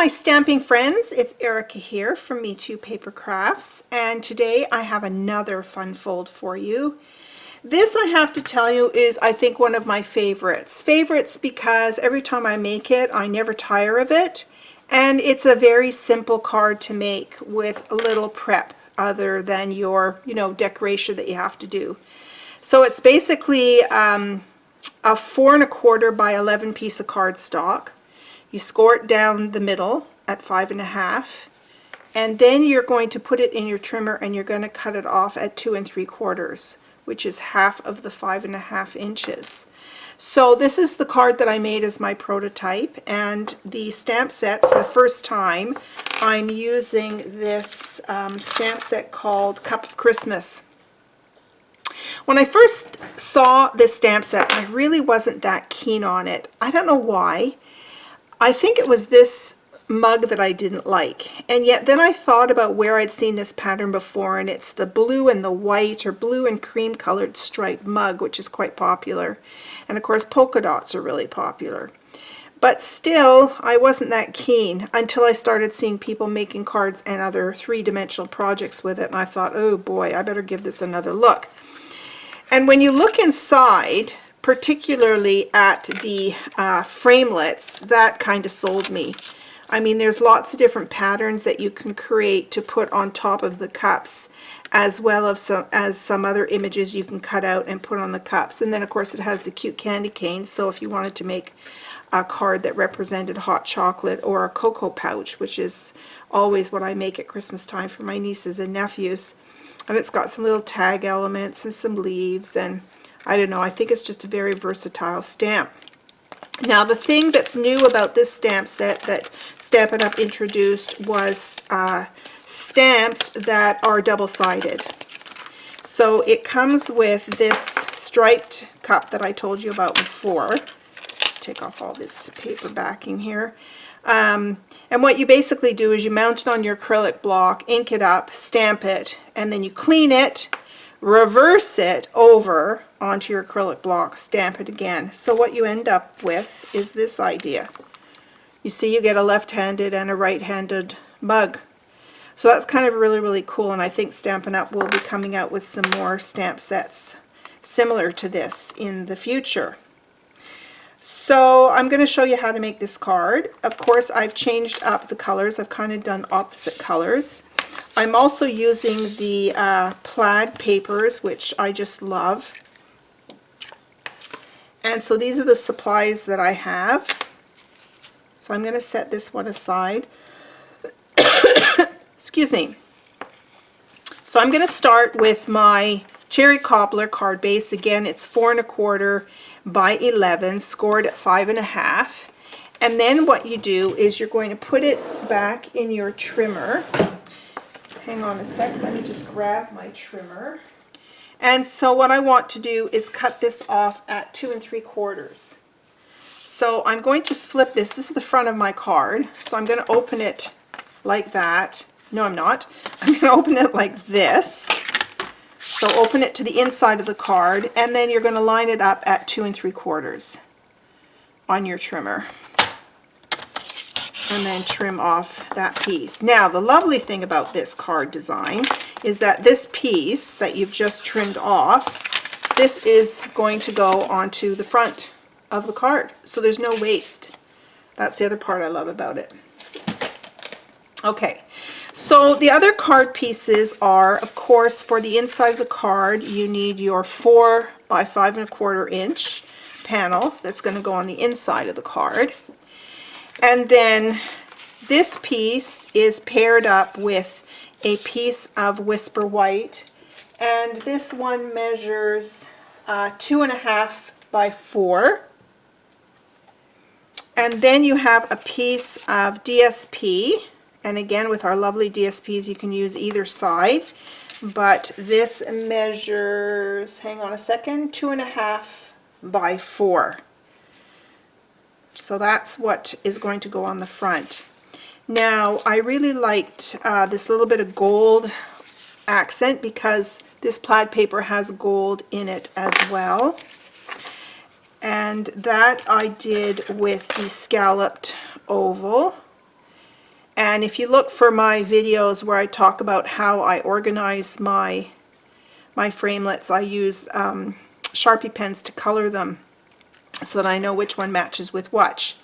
my stamping friends, it's Erica here from Me Too Paper Crafts, and today I have another fun fold for you. This, I have to tell you, is I think one of my favorites. Favorites because every time I make it, I never tire of it, and it's a very simple card to make with a little prep other than your, decoration that you have to do. So it's basically a 4 1/4 by 11 piece of cardstock. You score it down the middle at 5 1/2, and then you're going to put it in your trimmer and you're going to cut it off at 2 3/4, which is half of the 5 1/2 inches. So this is the card that I made as my prototype, and the stamp set, for the first time, I'm using this stamp set called Cup of Christmas. When I first saw this stamp set, I really wasn't that keen on it. I don't know why. I think it was this mug that I didn't like, and yet then I thought about where I'd seen this pattern before, and it's the blue and the white or blue and cream colored striped mug, which is quite popular, and of course polka dots are really popular. But still, I wasn't that keen until I started seeing people making cards and other three-dimensional projects with it, and I thought, oh boy, I better give this another look. And when you look inside, particularly at the framelets, that kind of sold me. I mean, there's lots of different patterns that you can create to put on top of the cups, as well as some other images you can cut out and put on the cups. And then of course it has the cute candy canes, so if you wanted to make a card that represented hot chocolate or a cocoa pouch, which is always what I make at Christmas time for my nieces and nephews. And it's got some little tag elements and some leaves, and I don't know, I think it's just a very versatile stamp. Now the thing that's new about this stamp set that Stampin' Up! Introduced was stamps that are double-sided. So it comes with this striped cup that I told you about before. Let's take off all this paper backing here. And what you basically do is you mount it on your acrylic block, ink it up, stamp it, and then you clean it, reverse it over onto your acrylic block, stamp it again. So what you end up with is this idea. You see, you get a left-handed and a right-handed mug. So that's kind of really, really cool, and I think Stampin' Up! Will be coming out with some more stamp sets similar to this in the future. So I'm going to show you how to make this card. Of course, I've changed up the colors. I've kind of done opposite colors. I'm also using the plaid papers, which I just love. And so these are the supplies that I have. So I'm going to set this one aside. Excuse me. So I'm going to start with my Cherry Cobbler card base. Again, it's 4 1/4 by 11, scored at 5 1/2. And then what you do is you're going to put it back in your trimmer. Hang on a sec, let me just grab my trimmer. And so what I want to do is cut this off at 2 3/4. So I'm going to flip this. This is the front of my card. So I'm going to open it like that. No, I'm not. I'm going to open it like this. So open it to the inside of the card, and then you're going to line it up at 2 3/4 on your trimmer. And then trim off that piece. Now the lovely thing about this card design is that this piece that you've just trimmed off, this is going to go onto the front of the card, so there's no waste. That's the other part I love about it. Okay, so the other card pieces are, of course, for the inside of the card you need your 4 by 5 1/4 inch panel that's going to go on the inside of the card. And then this piece is paired up with a piece of Whisper White, and this one measures 2 1/2 by 4. And then you have a piece of DSP, and again with our lovely DSPs you can use either side, but this measures, hang on a second, 2 1/2 by 4. So that's what is going to go on the front. Now I really liked this little bit of gold accent because this plaid paper has gold in it as well. And that I did with the scalloped oval. And if you look for my videos where I talk about how I organize my framelits, I use Sharpie pens to color them so that I know which one matches with which.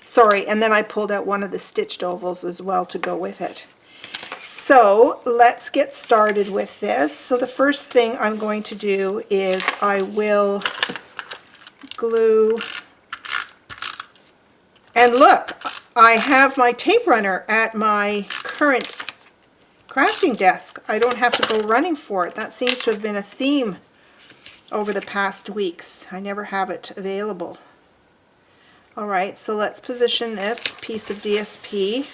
Sorry, and then I pulled out one of the stitched ovals as well to go with it. So let's get started with this. So the first thing I'm going to do is I will glue, and look, I have my tape runner at my current crafting desk. I don't have to go running for it. That seems to have been a theme over the past weeks. I never have it available. Alright, so let's position this piece of DSP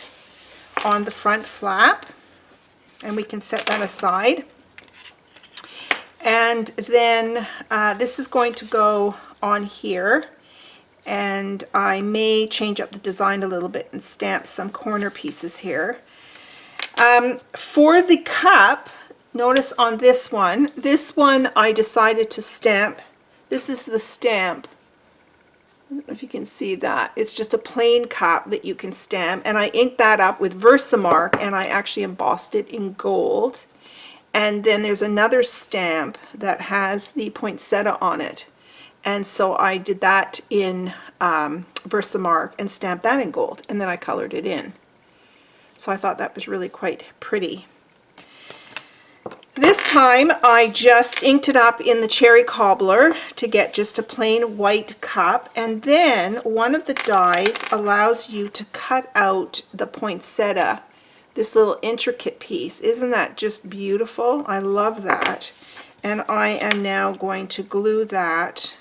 on the front flap, and we can set that aside. And then this is going to go on here, and I may change up the design a little bit and stamp some corner pieces here. For the cup, notice on this one I decided to stamp. This is the stamp. I don't know if you can see that. It's just a plain cup that you can stamp, and I inked that up with Versamark, and I actually embossed it in gold. And then there's another stamp that has the poinsettia on it, and so I did that in Versamark and stamped that in gold, and then I colored it in. So I thought that was really quite pretty. This time I just inked it up in the cherry cobbler to get just a plain white cup, and then one of the dies allows you to cut out the poinsettia, this little intricate piece. Isn't that just beautiful? I love that. And I am now going to glue that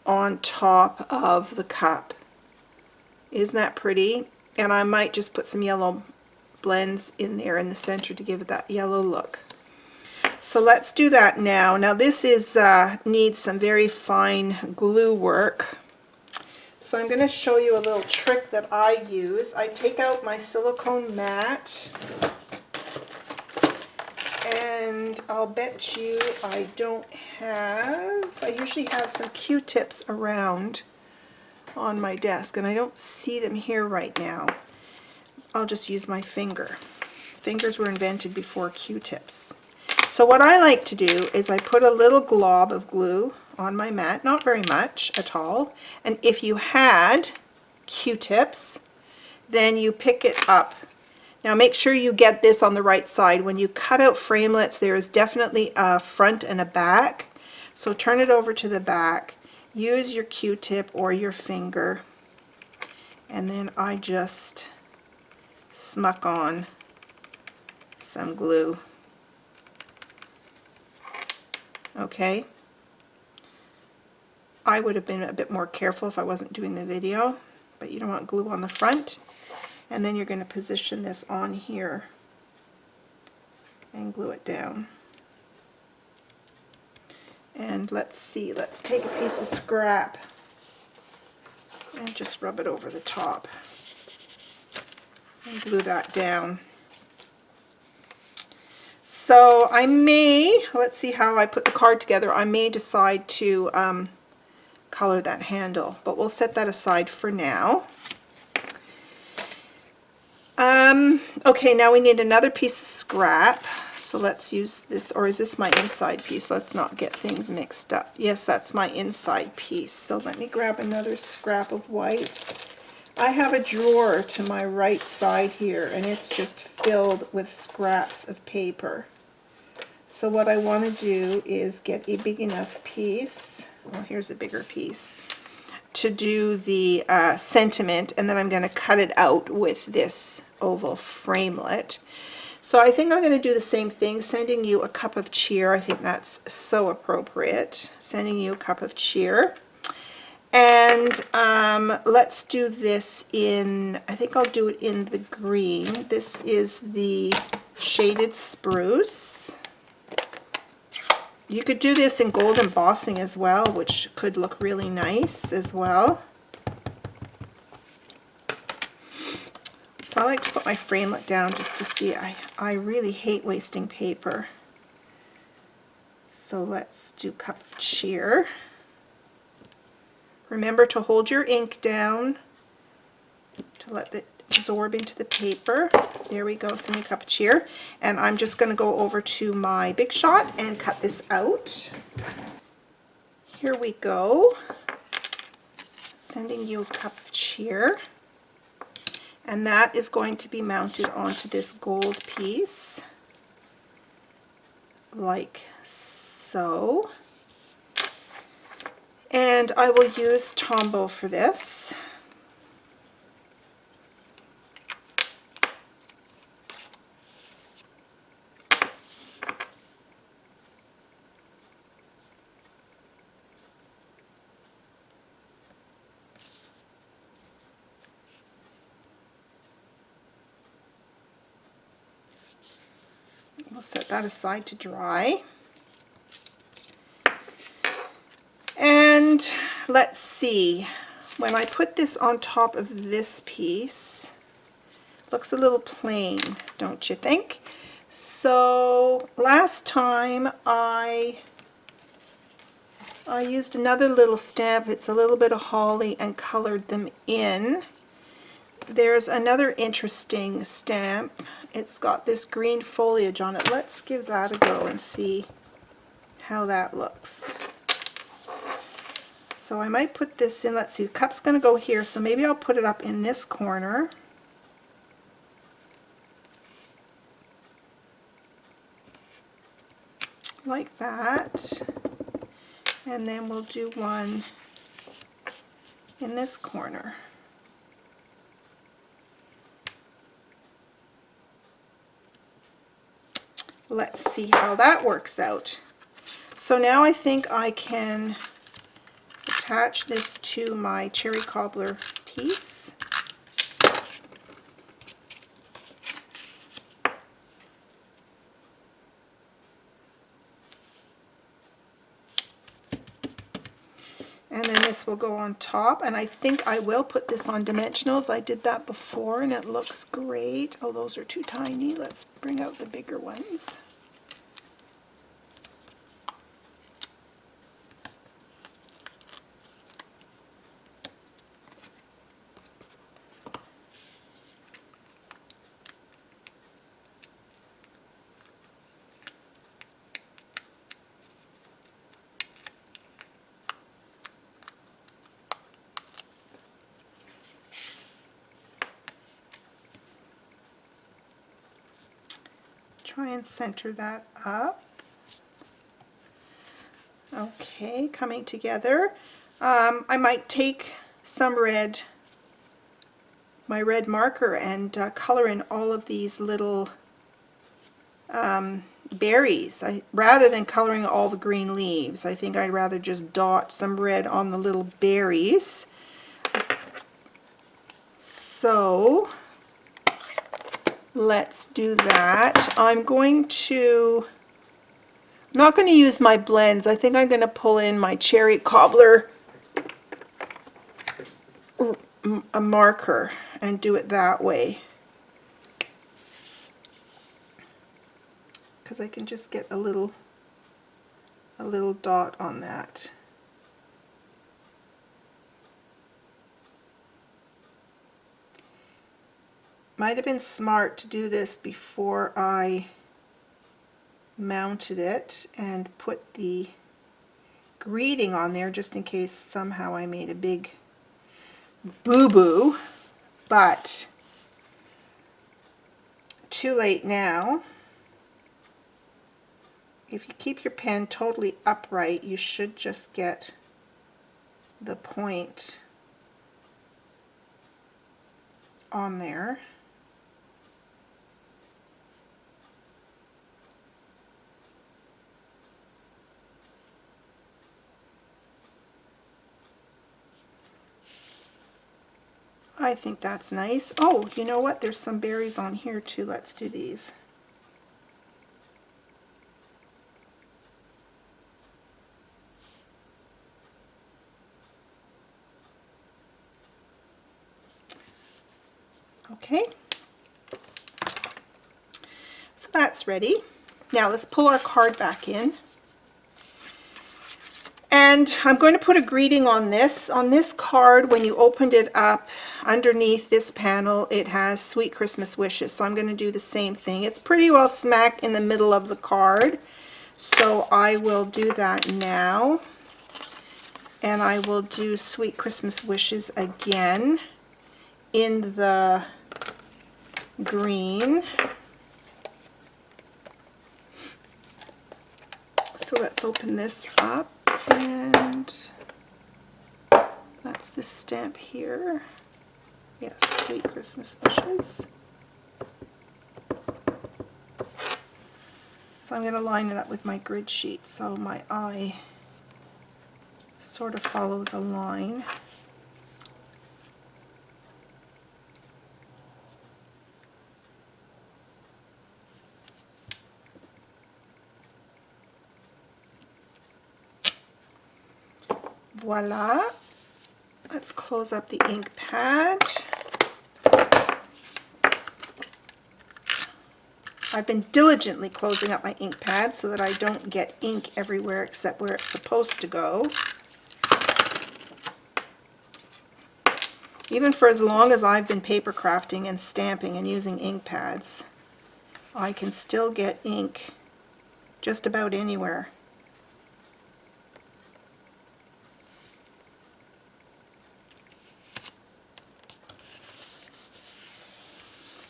on top of the cup. Isn't that pretty? And I might just put some yellow blends in there in the center to give it that yellow look. So let's do that now. Now this is needs some very fine glue work. So I'm going to show you a little trick that I use. I take out my silicone mat, and I'll bet you I usually have some Q-tips around on my desk, and I don't see them here right now. I'll just use my finger. Fingers were invented before Q-tips. So what I like to do is I put a little glob of glue on my mat, not very much at all, and if you had Q-tips, then you pick it up. Now make sure you get this on the right side. When you cut out framelits, there is definitely a front and a back, so turn it over to the back, use your Q-tip or your finger, and then I just smuck on some glue. Okay, I would have been a bit more careful if I wasn't doing the video, but you don't want glue on the front. And then you're going to position this on here and glue it down. And let's see, let's take a piece of scrap and just rub it over the top and glue that down. So I may, let's see how I put the card together, I may decide to color that handle, but we'll set that aside for now. Okay, now we need another piece of scrap, so let's use this, or is this my inside piece? Let's not get things mixed up. Yes, that's my inside piece, so let me grab another scrap of white. I have a drawer to my right side here, and it's just filled with scraps of paper. So what I want to do is get a big enough piece, well here's a bigger piece, to do the sentiment, and then I'm going to cut it out with this oval framelit. So I think I'm going to do the same thing, sending you a cup of cheer. I think that's so appropriate, sending you a cup of cheer. And let's do this in, I think I'll do it in the green. This is the shaded spruce. You could do this in gold embossing as well, which could look really nice as well. So I like to put my framelit down just to see. I really hate wasting paper. So let's do cup of cheer. Remember to hold your ink down to let it absorb into the paper. There we go, sending a cup of cheer. And I'm just going to go over to my Big Shot and cut this out. Here we go. Sending you a cup of cheer. And that is going to be mounted onto this gold piece, like so. And I will use Tombow for this. We'll set that aside to dry. And let's see, when I put this on top of this piece, looks a little plain, don't you think? So last time I used another little stamp. It's a little bit of holly and colored them in. There's another interesting stamp. It's got this green foliage on it. Let's give that a go and see how that looks. So I might put this in, let's see, the cup's going to go here, so maybe I'll put it up in this corner. Like that. And then we'll do one in this corner. Let's see how that works out. So now I think I can attach this to my cherry cobbler piece. And then this will go on top, and I think I will put this on dimensionals. I did that before and it looks great. Oh, those are too tiny. Let's bring out the bigger ones. Try and center that up. Okay, coming together. I might take some red, my red marker, and color in all of these little berries. Rather than coloring all the green leaves, I think I'd rather just dot some red on the little berries. So let's do that. I'm not going to use my blends. I think I'm going to pull in my cherry cobbler a marker and do it that way, because I can just get a little dot on that. Might have been smart to do this before I mounted it and put the greeting on there, just in case somehow I made a big boo-boo, but too late now. If you keep your pen totally upright, you should just get the point on there. I think that's nice. Oh, you know what? There's some berries on here too. Let's do these. Okay. So that's ready. Now let's pull our card back in. And I'm going to put a greeting on this. On this card, when you opened it up, underneath this panel it has Sweet Christmas Wishes, so I'm going to do the same thing. It's pretty well smack in the middle of the card, so I will do that now. And I will do Sweet Christmas Wishes again in the green. So let's open this up, and that's the stamp here. Yes, Sweet Christmas Wishes. So I'm going to line it up with my grid sheet so my eye sort of follows a line. Voila. Let's close up the ink pad. I've been diligently closing up my ink pad so that I don't get ink everywhere except where it's supposed to go. Even for as long as I've been paper crafting and stamping and using ink pads, I can still get ink just about anywhere.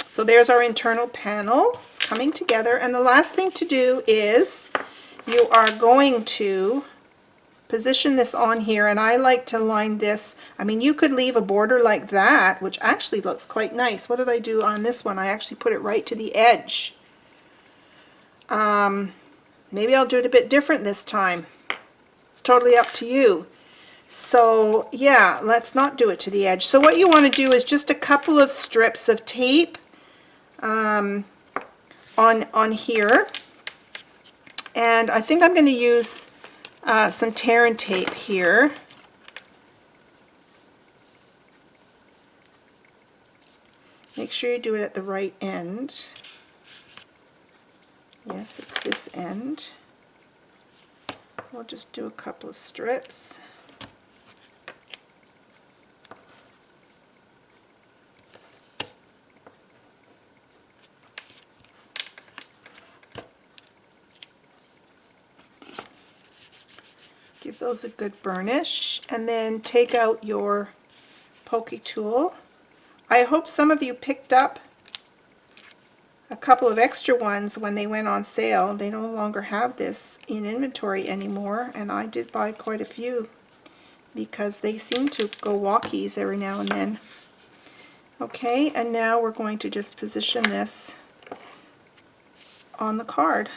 So there's our internal panel. It's coming together, and the last thing to do is you are going to position this on here, and I like to line this. I mean, you could leave a border like that, which actually looks quite nice. What did I do on this one? I actually put it right to the edge. Maybe I'll do it a bit different this time. It's totally up to you. So yeah, let's not do it to the edge. So what you want to do is just a couple of strips of tape on here, and I think I'm going to use some tear and tape here. Make sure you do it at the right end. Yes, it's this end. We'll just do a couple of strips. Give those a good burnish, and then take out your pokey tool. I hope some of you picked up a couple of extra ones when they went on sale. They no longer have this in inventory anymore, and I did buy quite a few because they seem to go walkies every now and then. Okay, and now we're going to just position this on the card.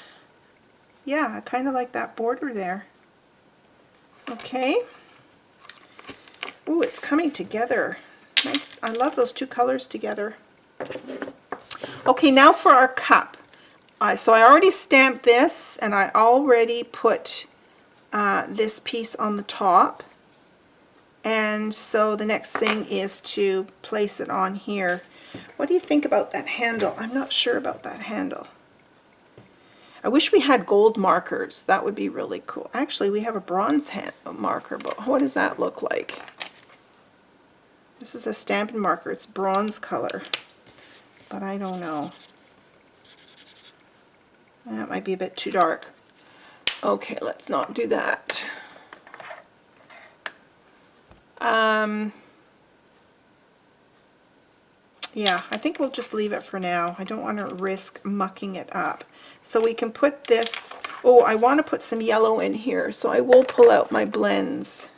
Yeah, I kind of like that border there. Okay. Ooh, it's coming together. Nice. I love those two colors together. Okay, now for our cup. So I already stamped this, and I already put this piece on the top. And so the next thing is to place it on here. What do you think about that handle? I'm not sure about that handle. I wish we had gold markers. That would be really cool. Actually, we have a bronze marker, but what does that look like? This is a Stampin' marker. It's bronze color, but I don't know. That might be a bit too dark. Okay, let's not do that. Yeah, I think we'll just leave it for now. I don't want to risk mucking it up. So we can put this, oh, I want to put some yellow in here, so I will pull out my blends.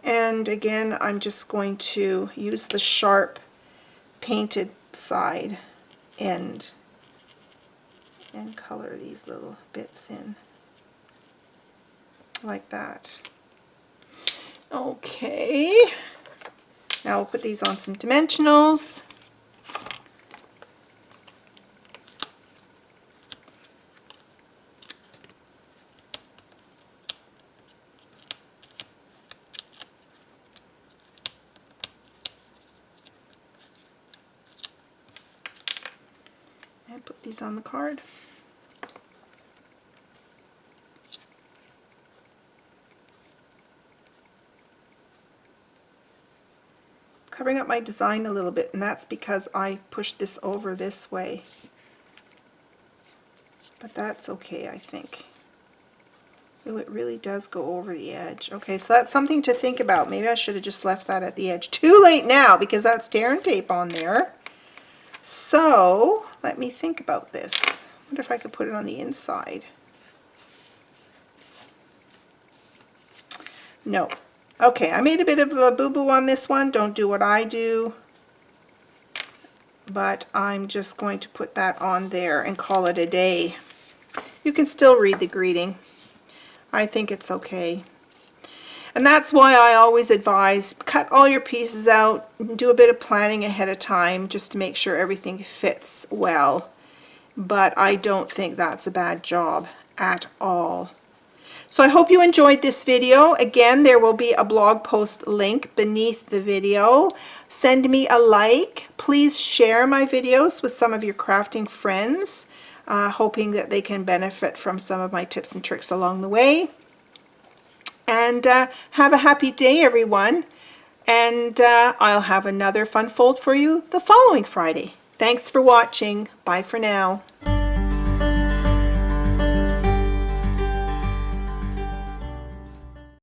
And again, I'm just going to use the sharp painted side end and color these little bits in like that. Okay, now we'll put these on some dimensionals. And put these on the card. covering up my design a little bit, and that's because I pushed this over this way. But that's okay, I think. Oh, it really does go over the edge. Okay, so that's something to think about. Maybe I should have just left that at the edge. Too late now because that's tear and tape on there. So let me think about this. I wonder if I could put it on the inside. No. Okay, I made a bit of a boo-boo on this one. Don't do what I do. But I'm just going to put that on there and call it a day. You can still read the greeting. I think it's okay. And that's why I always advise, cut all your pieces out, do a bit of planning ahead of time just to make sure everything fits well. But I don't think that's a bad job at all. So I hope you enjoyed this video. Again, there will be a blog post link beneath the video. Send me a like. Please share my videos with some of your crafting friends, hoping that they can benefit from some of my tips and tricks along the way. And have a happy day, everyone. And I'll have another fun fold for you the following Friday. Thanks for watching. Bye for now.